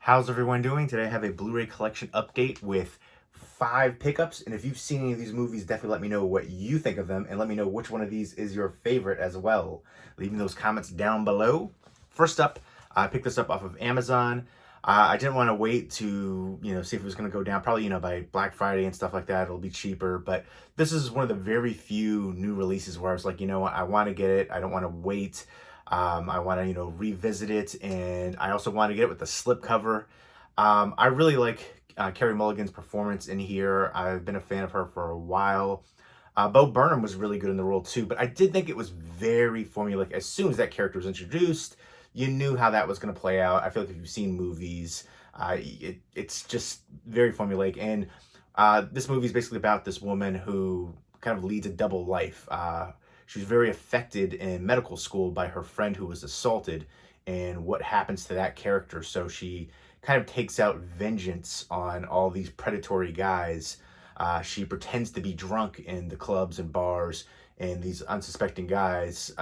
How's everyone doing? Today I have a Blu-ray collection update with 5 pickups, and if you've seen any of these movies, definitely let me know what you think of them, and let me know which one of these is your favorite as well. Leaving those comments down below. First up, I picked this up off of Amazon. I didn't want to wait to, see if it was going to go down. Probably, by Black Friday and stuff like that, it'll be cheaper. But this is one of the very few new releases where I was like, you know what, I want to get it. I don't want to wait. I want to, revisit it, and I also want to get it with the slipcover. I really like Carey Mulligan's performance in here. I've been a fan of her for a while. Bo Burnham was really good in the role too, but I did think it was very formulaic. As soon as that character was introduced, you knew how that was going to play out. I feel like if you've seen movies, it's just very formulaic. And this movie is basically about this woman who kind of leads a double life. She was very affected in medical school by her friend who was assaulted and what happens to that character. So she kind of takes out vengeance on all these predatory guys. She pretends to be drunk in the clubs and bars, and these unsuspecting guys,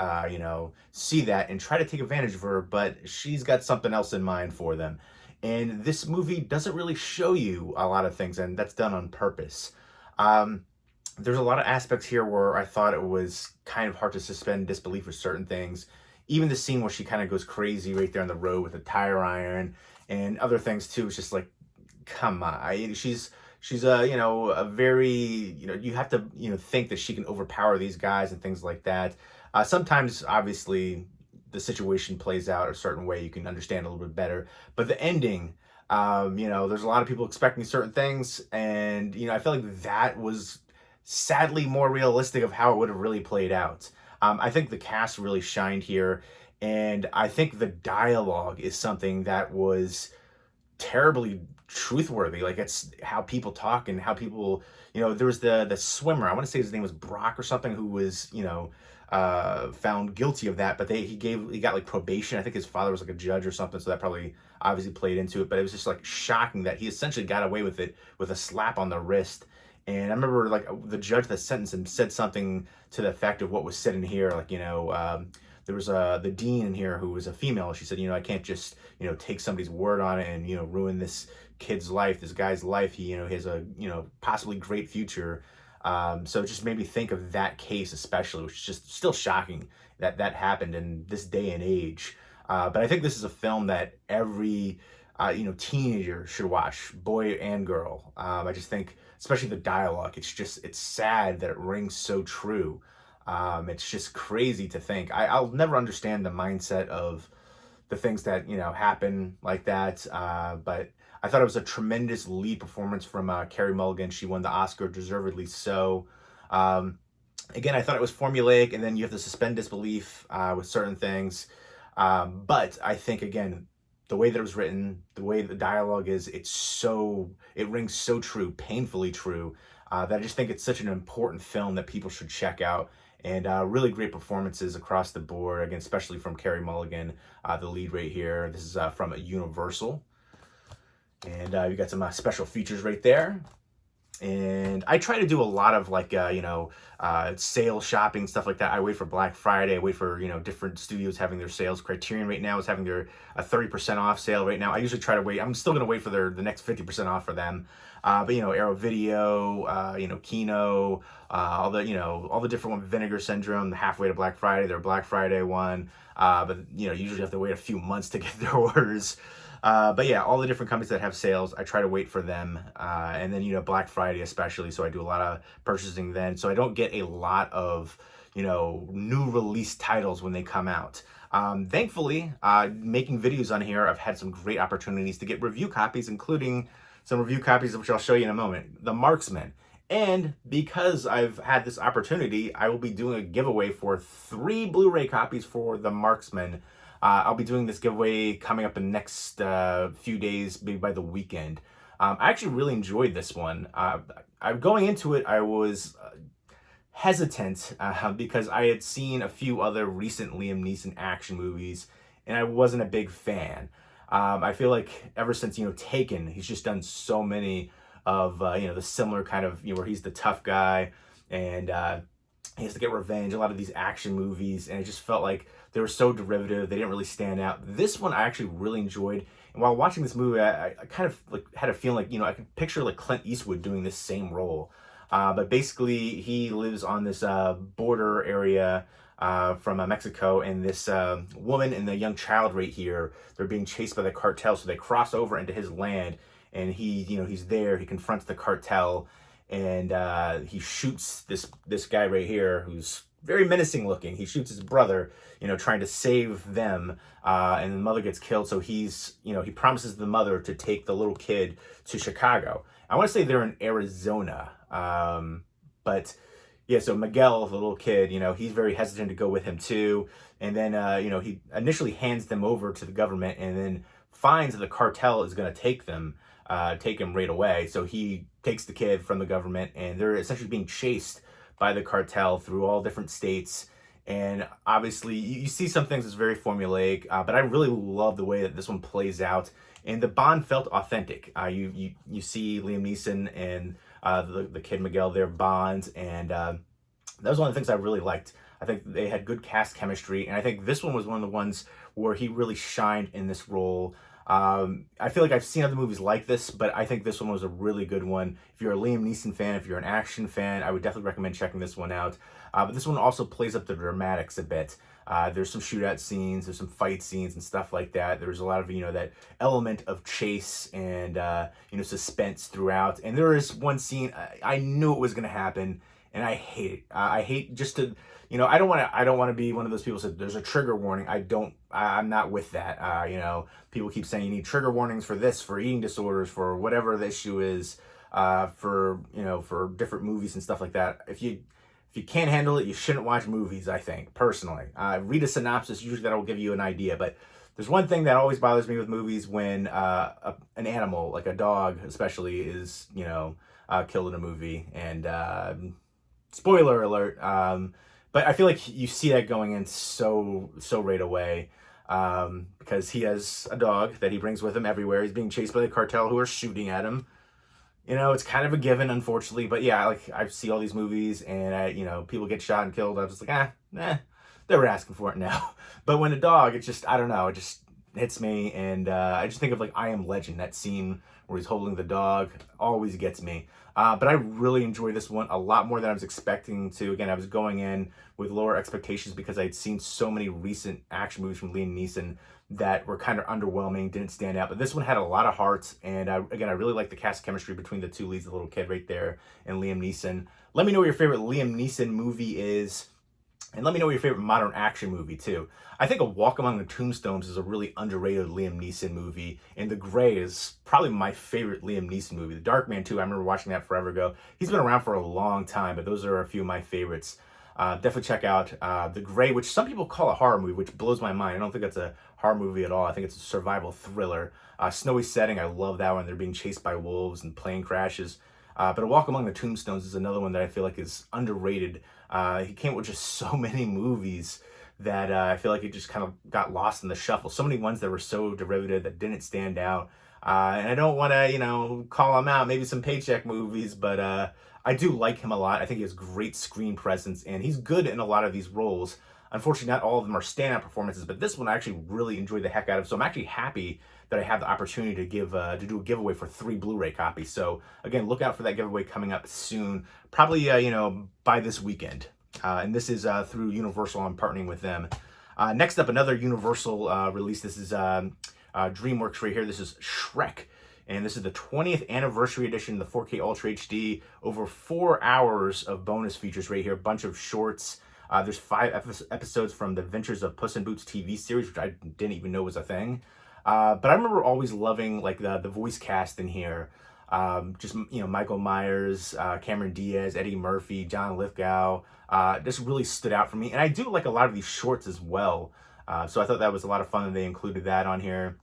see that and try to take advantage of her, but she's got something else in mind for them. And this movie doesn't really show you a lot of things, and that's done on purpose. There's a lot of aspects here where I thought it was kind of hard to suspend disbelief with certain things. Even the scene where she kind of goes crazy right there on the road with a tire iron and other things too. It's just like, come on. She's a very, you have to, think that she can overpower these guys and things like that. Sometimes, obviously, the situation plays out a certain way. You can understand a little bit better. But the ending, there's a lot of people expecting certain things. And, I feel like that was sadly more realistic of how it would have really played out. I think the cast really shined here, and I think the dialogue is something that was terribly truthworthy. Like, it's how people talk and how people, there was the swimmer, I want to say his name was Brock or something, who was, found guilty of that, but he got like probation. I think his father was like a judge or something, so that probably obviously played into it. But it was just like shocking that he essentially got away with it with a slap on the wrist. And I remember like the judge that sentenced him said something to the effect of what was said in here. Like, there was the dean in here who was a female. She said, I can't just, take somebody's word on it and, ruin this kid's life, this guy's life. He has a, possibly great future. So it just made me think of that case especially, which is just still shocking that that happened in this day and age. But I think this is a film that every teenager should watch, boy and girl. I just think, especially the dialogue, it's sad that it rings so true. It's just crazy to think. I'll never understand the mindset of the things that, happen like that. But I thought it was a tremendous lead performance from Carey Mulligan. She won the Oscar, deservedly so. Again, I thought it was formulaic, and then you have to suspend disbelief with certain things. But I think, again, the way that it was written, the way the dialogue is, it rings so true, painfully true, that I just think it's such an important film that people should check out. And really great performances across the board, again, especially from Carey Mulligan, the lead right here. This is from Universal. And you got some special features right there. And I try to do a lot of like, sale shopping, stuff like that. I wait for Black Friday. I wait for, different studios having their sales. Criterion right now is having their 30% off sale right now. I usually try to wait. I'm still going to wait for the next 50% off for them. But, Arrow Video, Kino, all the different ones, Vinegar Syndrome, the halfway to Black Friday, their Black Friday one. But, usually have to wait a few months to get their orders. But yeah, all the different companies that have sales, I try to wait for them. And then, Black Friday especially. So I do a lot of purchasing then. So I don't get a lot of, new release titles when they come out. Thankfully, making videos on here, I've had some great opportunities to get review copies, including some review copies, which I'll show you in a moment. The Marksman. And because I've had this opportunity, I will be doing a giveaway for 3 Blu-ray copies for The Marksman. I'll be doing this giveaway coming up in the next few days, maybe by the weekend. I actually really enjoyed this one. I'm going into it, I was hesitant because I had seen a few other recent Liam Neeson action movies, and I wasn't a big fan. I feel like ever since, Taken, he's just done so many of, the similar kind of, where he's the tough guy and he has to get revenge, a lot of these action movies, and it just felt like they were so derivative. They didn't really stand out. This one I actually really enjoyed, And while watching this movie, I kind of like had a feeling like, I could picture like Clint Eastwood doing this same role. But basically, he lives on this border area from Mexico, and this woman and the young child right here, they're being chased by the cartel, so they cross over into his land, and he's there, he confronts the cartel, and he shoots this guy right here, who's very menacing looking. He shoots his brother, trying to save them, and the mother gets killed, so he promises the mother to take the little kid to Chicago. I want to say they're in Arizona, but yeah, so Miguel, the little kid, he's very hesitant to go with him too. And then, he initially hands them over to the government and then finds that the cartel is going to take him right away. So he takes the kid from the government, and they're essentially being chased by the cartel through all different states. And obviously, you see some things that's very formulaic, but I really love the way that this one plays out. And the Bond felt authentic. You see Liam Neeson and the kid Miguel, their bonds, and that was one of the things I really liked. I think they had good cast chemistry, and I think this one was one of the ones where he really shined in this role. I feel like I've seen other movies like this, but I think this one was a really good one. If you're a Liam Neeson fan, if you're an action fan, I would definitely recommend checking this one out. But this one also plays up the dramatics a bit. There's some shootout scenes, there's some fight scenes and stuff like that. There's a lot of, that element of chase and, suspense throughout. And there is one scene, I knew it was going to happen, and I hate it. I hate just to, I don't want to be one of those people who said there's a trigger warning. I'm not with that. People keep saying you need trigger warnings for this, for eating disorders, for whatever the issue is, for different movies and stuff like that. If you can't handle it, you shouldn't watch movies, I think, personally. Read a synopsis, usually that'll give you an idea. But there's one thing that always bothers me with movies when an animal, like a dog especially, is, killed in a movie. And spoiler alert, but I feel like you see that going in so right away, because he has a dog that he brings with him everywhere. He's being chased by the cartel who are shooting at him. It's kind of a given, unfortunately, but yeah, like I see all these movies and people get shot and killed. I'm just like, they were asking for it now. But when a dog, it's just, I don't know, it just hits me. And I just think of like I Am Legend, that scene where he's holding the dog, always gets me. But I really enjoyed this one a lot more than I was expecting to. Again, I was going in with lower expectations because I'd seen so many recent action movies from Liam Neeson that were kind of underwhelming, didn't stand out. But this one had a lot of heart, and I really like the cast chemistry between the two leads, the little kid right there and Liam Neeson. Let me know what your favorite Liam Neeson movie is, and let me know what your favorite modern action movie too. I think A Walk Among the Tombstones is a really underrated Liam Neeson movie, and The Grey is probably my favorite Liam Neeson movie. The Dark Man too, I remember watching that forever ago. He's been around for a long time, but those are a few of my favorites. Definitely check out The Grey, which some people call a horror movie, which blows my mind. I don't think that's a horror movie at all. I think it's a survival thriller. Snowy setting, I love that one. They're being chased by wolves and plane crashes. But A Walk Among the Tombstones is another one that I feel like is underrated. He came with just so many movies that I feel like it just kind of got lost in the shuffle. So many ones that were so derivative that didn't stand out. And I don't want to, call him out, maybe some paycheck movies, but I do like him a lot. I think he has great screen presence, and he's good in a lot of these roles. Unfortunately, not all of them are standout performances, but this one I actually really enjoyed the heck out of. So I'm actually happy that I have the opportunity to do a giveaway for 3 Blu-ray copies. So again, look out for that giveaway coming up soon, probably by this weekend. And this is through Universal. I'm partnering with them. Next up, another Universal release. This is DreamWorks right here. This is Shrek. And this is the 20th anniversary edition, the 4K Ultra HD. Over 4 hours of bonus features right here. A bunch of shorts. There's 5 episodes from the Adventures of Puss in Boots TV series, which I didn't even know was a thing. But I remember always loving like the voice cast in here. Michael Myers, Cameron Diaz, Eddie Murphy, John Lithgow. This really stood out for me. And I do like a lot of these shorts as well. So I thought that was a lot of fun that they included that on here.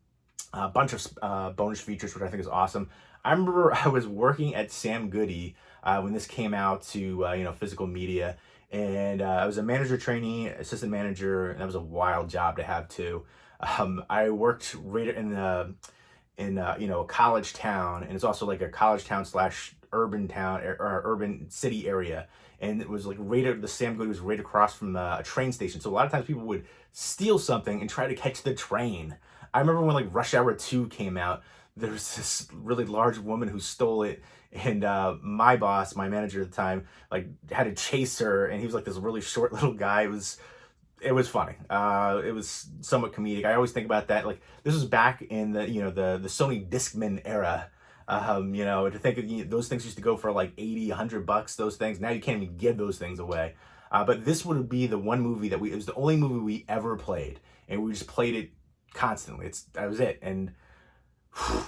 A bunch of bonus features, which I think is awesome. I remember I was working at Sam Goody when this came out to physical media, and I was a manager trainee, assistant manager, and that was a wild job to have too. I worked right in a college town, and it's also like a college town / urban town or urban city area. And it was like the Sam Goody was right across from a train station. So a lot of times people would steal something and try to catch the train. I remember when like Rush Hour 2 came out, there was this really large woman who stole it, and my boss, my manager at the time, like had to chase her, and he was like this really short little guy. It was funny. It was somewhat comedic. I always think about that. Like this was back in the the Sony Discman era. To think of those things used to go for like 80, $100. Those things now you can't even give those things away. But this would be the one movie that it was the only movie we ever played, and we just played it constantly. That was it, and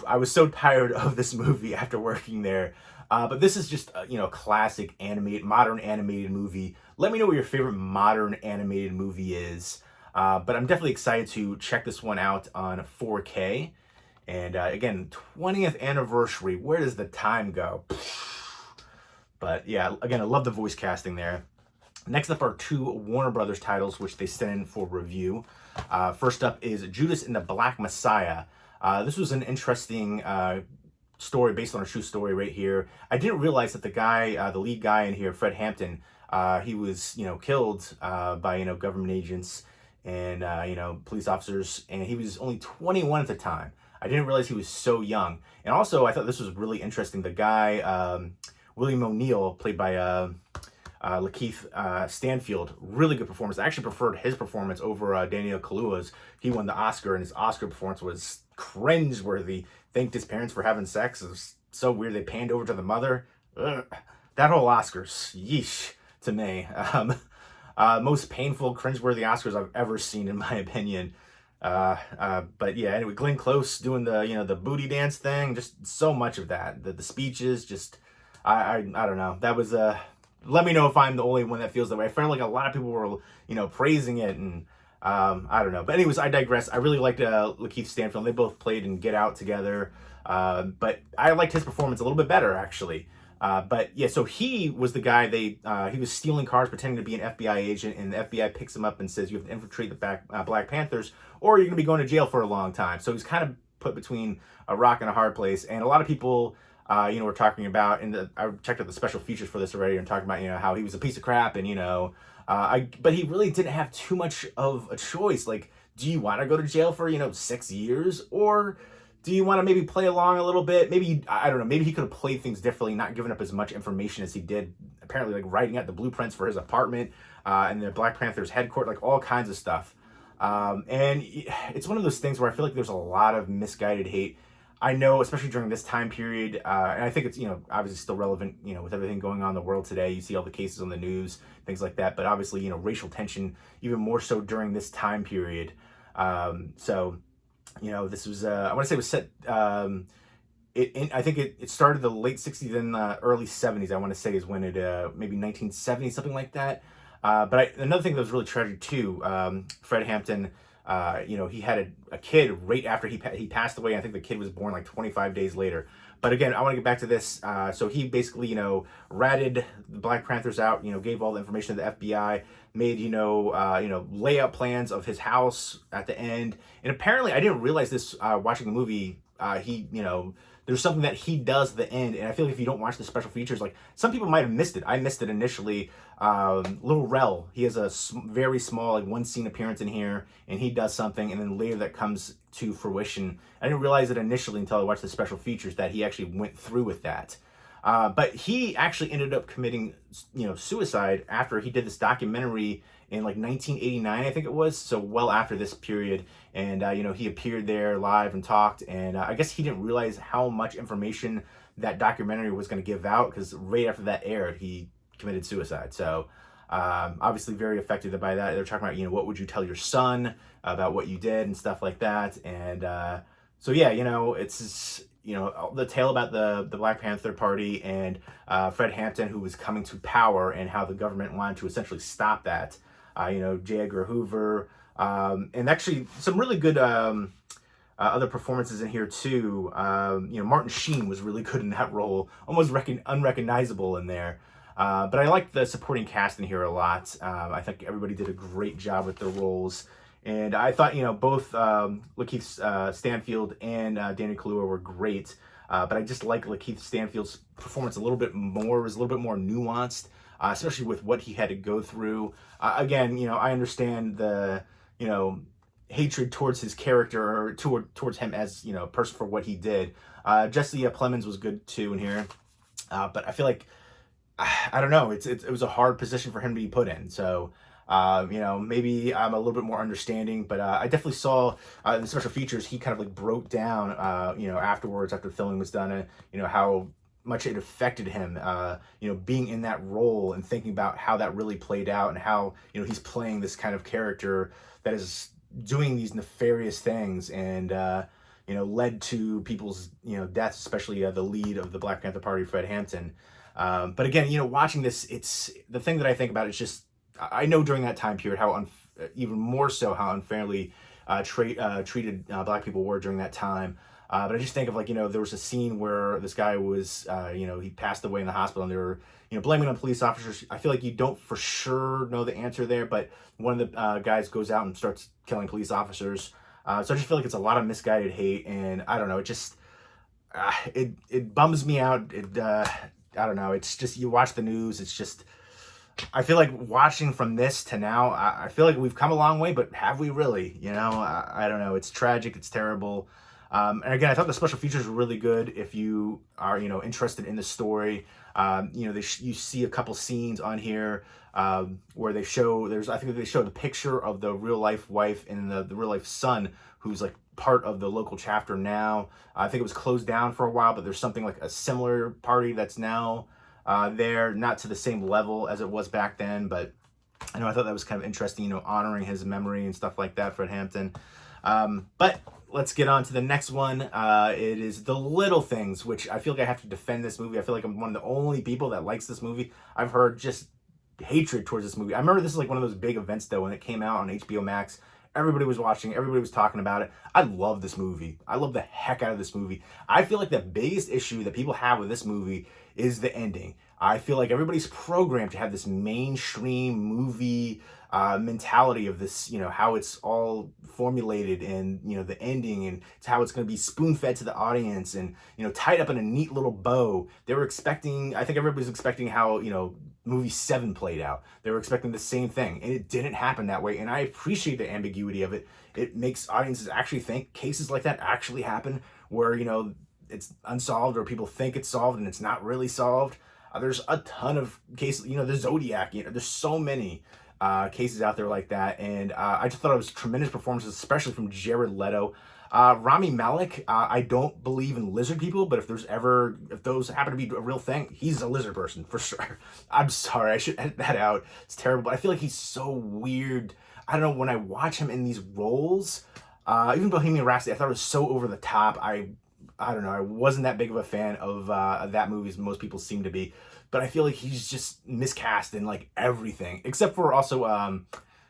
I was so tired of this movie after working there. But this is just a classic modern animated movie. Let me know what your favorite modern animated movie is. But I'm definitely excited to check this one out on 4K. And again, 20th anniversary. Where does the time go? But yeah, again, I love the voice casting there. Next up are two Warner Brothers titles, which they sent in for review. First up is Judas and the Black Messiah. This was an interesting story based on a true story right here. I didn't realize that the lead guy in here, Fred Hampton, he was, killed by, government agents and, police officers, and he was only 21 at the time. I didn't realize he was so young. And also, I thought this was really interesting. The guy, William O'Neill, played by Lakeith Stanfield, really good performance. I actually preferred his performance over Daniel Kaluuya's. He won the Oscar, and his Oscar performance was cringeworthy. Thanked his parents for having sex. It was so weird. They panned over to the mother. Ugh. That whole Oscars, yeesh, to me. Most painful, cringeworthy Oscars I've ever seen, in my opinion. But yeah, anyway, Glenn Close doing the booty dance thing, just so much of that. The speeches, just I don't know. That was let me know if I'm the only one that feels that way. I felt like a lot of people were praising it, and I don't know. But anyways, I digress. I really liked Lakeith Stanfield. They both played in Get Out together, but I liked his performance a little bit better actually. But yeah, so he was the guy he was stealing cars, pretending to be an FBI agent, and the FBI picks him up and says, you have to infiltrate the Black Panthers, or you're going to be going to jail for a long time. So he's kind of put between a rock and a hard place. And a lot of people, were talking about, I checked out the special features for this already, and talking about, how he was a piece of crap, and, but he really didn't have too much of a choice. Like, do you want to go to jail for, 6 years, or do you want to maybe play along a little bit? Maybe, I don't know, maybe he could have played things differently, not giving up as much information as he did, apparently, like writing out the blueprints for his apartment, and the Black Panthers headquarters, like all kinds of stuff. And it's one of those things where I feel like there's a lot of misguided hate. I know, especially during this time period, and I think it's, obviously still relevant, with everything going on in the world today. You see all the cases on the news, things like that, but obviously, racial tension, even more so during this time period. This was, I want to say it was set, I think it started the late 60s and early 70s, I want to say, is when it, maybe 1970, something like that. But another thing that was really tragic too, Fred Hampton, he had a kid right after he passed away. I think the kid was born like 25 days later. But again, I want to get back to this. So he basically, ratted the Black Panthers out, gave all the information to the FBI, made, layout plans of his house at the end. And apparently, I didn't realize this watching the movie. There's something that he does at the end, and I feel like if you don't watch the special features, like some people might have missed it. I missed it initially. Little Rel, he has a very small, like one scene appearance in here, and he does something, and then later that comes to fruition. I didn't realize it initially until I watched the special features that he actually went through with that. But he actually ended up committing, suicide after he did this documentary in like 1989, I think it was. So well after this period. And, he appeared there live and talked. And I guess he didn't realize how much information that documentary was going to give out, because right after that aired, he committed suicide. So obviously very affected by that. They're talking about, what would you tell your son about what you did and stuff like that. And so, yeah, it's the tale about the Black Panther Party and Fred Hampton, who was coming to power, and how the government wanted to essentially stop that. J. Edgar Hoover, and actually some really good other performances in here too. Martin Sheen was really good in that role, almost unrecognizable in there. But I like the supporting cast in here a lot. I think everybody did a great job with their roles. And I thought, both Lakeith Stanfield and Daniel Kaluuya were great. But I just like Lakeith Stanfield's performance a little bit more. It was a little bit more nuanced, especially with what he had to go through. Again, I understand the, hatred towards his character or towards him as, you know, a person for what he did. Jesse Plemons was good too in here, but I feel like I don't know. It was a hard position for him to be put in. So, you know, maybe I'm a little bit more understanding, but I definitely saw in the special features he kind of like broke down, you know, afterwards after the filming was done, and you know how much it affected him, you know, being in that role and thinking about how that really played out and how, you know, he's playing this kind of character that is doing these nefarious things and, you know, led to people's, you know, deaths, especially the lead of the Black Panther Party, Fred Hampton. But again, you know, watching this, it's the thing that I think about is just, I know during that time period how even more so how unfairly treated Black people were during that time. But I just think of, like, you know, there was a scene where this guy was, you know, he passed away in the hospital and they were, you know, blaming on police officers. I feel like you don't for sure know the answer there, but one of the guys goes out and starts killing police officers. So I just feel like it's a lot of misguided hate, and I don't know, it just, it bums me out. I don't know, it's just, you watch the news, it's just, I feel like watching from this to now, I feel like we've come a long way, but have we really? You know, I don't know. It's tragic. It's terrible. And again, I thought the special features were really good. If you are, you know, interested in the story, you know, you see a couple scenes on here where they show, I think they show the picture of the real life wife and the real life son, who's like part of the local chapter now. I think it was closed down for a while, but there's something like a similar party that's now there, not to the same level as it was back then, but I know I thought that was kind of interesting, you know, honoring his memory and stuff like that, Fred Hampton. But let's get on to the next one. It is The Little Things, which I feel like I have to defend this movie. I feel like I'm one of the only people that likes this movie. I've heard just hatred towards this movie. I remember this is like one of those big events though, when it came out on HBO Max. Everybody was watching, everybody was talking about it. I love this movie. I love the heck out of this movie. I feel like the biggest issue that people have with this movie is the ending. I feel like everybody's programmed to have this mainstream movie mentality of this, you know, how it's all formulated and, you know, the ending and it's how it's going to be spoon-fed to the audience and, you know, tied up in a neat little bow. They were expecting, I think everybody's expecting how, you know, movie 7 played out. They were expecting the same thing, and it didn't happen that way, and I appreciate the ambiguity of it. It makes audiences actually think cases like that actually happen, where, you know, it's unsolved or people think it's solved and it's not really solved. There's a ton of cases, you know, the Zodiac, you know, there's so many cases out there like that, and I just thought it was tremendous performances, especially from Jared Leto. Rami Malek, I don't believe in lizard people, but if those happen to be a real thing, he's a lizard person for sure. I'm sorry, I should edit that out. It's terrible, but I feel like he's so weird. I don't know, when I watch him in these roles, even Bohemian Rhapsody, I thought it was so over the top. I don't know, I wasn't that big of a fan of that movie as most people seem to be, but I feel like he's just miscast in like everything, except for also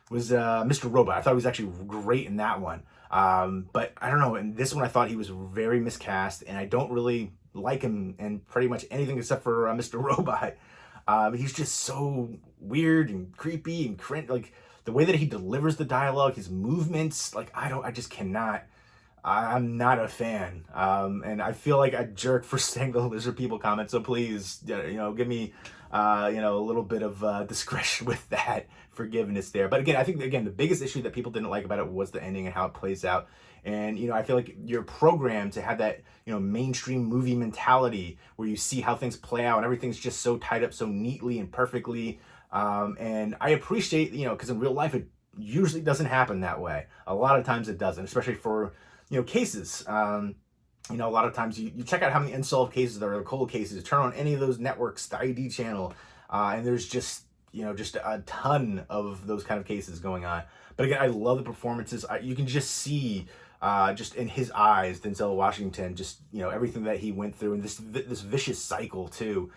was Mr. Robot. I thought he was actually great in that one. But I don't know, in this one I thought he was very miscast, and I don't really like him in pretty much anything except for Mr. Robot. He's just so weird and creepy and cringe. Like the way that he delivers the dialogue, his movements, like I just cannot. I'm not a fan, and I feel like a jerk for saying the lizard people comment. So please, you know, give me, you know, a little bit of discretion with that, forgiveness there. But again, I think the biggest issue that people didn't like about it was the ending and how it plays out. And you know, I feel like you're programmed to have that, you know, mainstream movie mentality where you see how things play out and everything's just so tied up so neatly and perfectly. And I appreciate, you know, because in real life it usually doesn't happen that way. A lot of times it doesn't, especially for, you know, cases. You know, a lot of times you check out how many unsolved cases there are, cold cases, turn on any of those networks, the ID channel, and there's just, you know, just a ton of those kind of cases going on. But again, I love the performances. You can just see just in his eyes, Denzel Washington, just, you know, everything that he went through, and this vicious cycle too.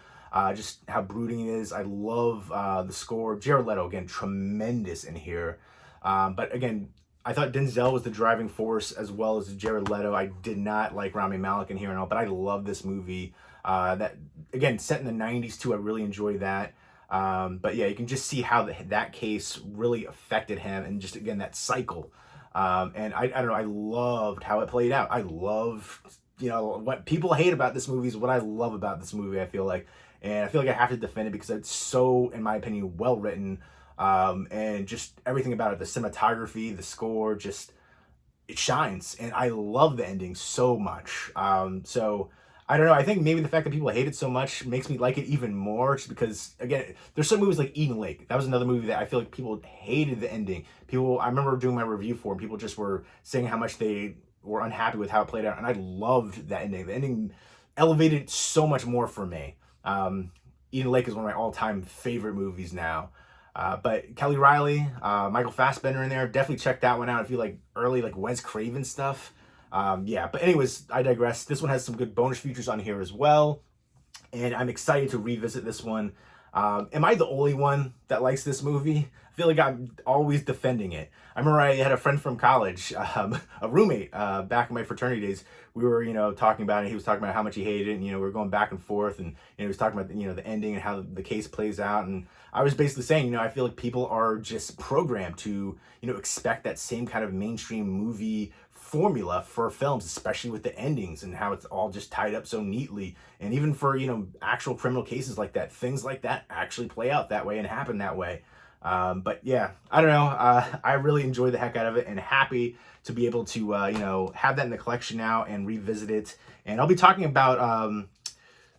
Just how brooding it is. I love the score. Jared Leto, again, tremendous in here. But again, I thought Denzel was the driving force as well as Jared Leto. I did not like Rami Malek in here and all, but I love this movie. That, again, set in the 90s too. I really enjoyed that. But yeah, you can just see how that case really affected him, and just, again, that cycle. And I don't know, I loved how it played out. I love, you know, what people hate about this movie is what I love about this movie, I feel like. And I feel like I have to defend it because it's so, in my opinion, well written. And just everything about it, the cinematography, the score, just, it shines, and I love the ending so much. So I don't know. I think maybe the fact that people hate it so much makes me like it even more, just because again, there's some movies like Eden Lake. That was another movie that I feel like people hated the ending. People, I remember doing my review for, and people just were saying how much they were unhappy with how it played out, and I loved that ending. The ending elevated it so much more for me. Eden Lake is one of my all-time favorite movies now. But Kelly Riley, Michael Fassbender in there. Definitely check that one out if you like early like Wes Craven stuff. Yeah, but anyways, I digress. This one has some good bonus features on here as well, and I'm excited to revisit this one. Am I the only one that likes this movie? I feel like I'm always defending it. I remember I had a friend from college, a roommate, back in my fraternity days. We were, talking about it. He was talking about how much he hated it, and, we were going back and forth, and, he was talking about, the ending and how the case plays out. And I was basically saying, I feel like people are just programmed to, expect that same kind of mainstream movie formula for films, especially with the endings and how it's all just tied up so neatly. And even for, actual criminal cases like that, things like that actually play out that way and happen that way. But yeah, I don't know. I really enjoy the heck out of it, and happy to be able to, have that in the collection now and revisit it. And I'll be talking about,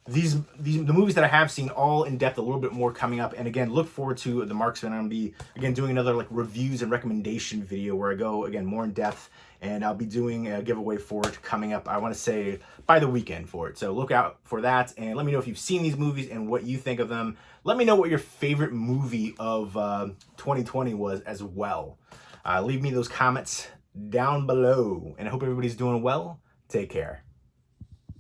the movies that I have seen all in depth a little bit more coming up. And again, look forward to the Marksman. I'm gonna be again doing another like reviews and recommendation video where I go again more in depth, and I'll be doing a giveaway for it coming up, I want to say by the weekend for it. So look out for that, and let me know if you've seen these movies and what you think of them. Let me know what your favorite movie of 2020 was as well. Leave me those comments down below, and I hope everybody's doing well. Take care.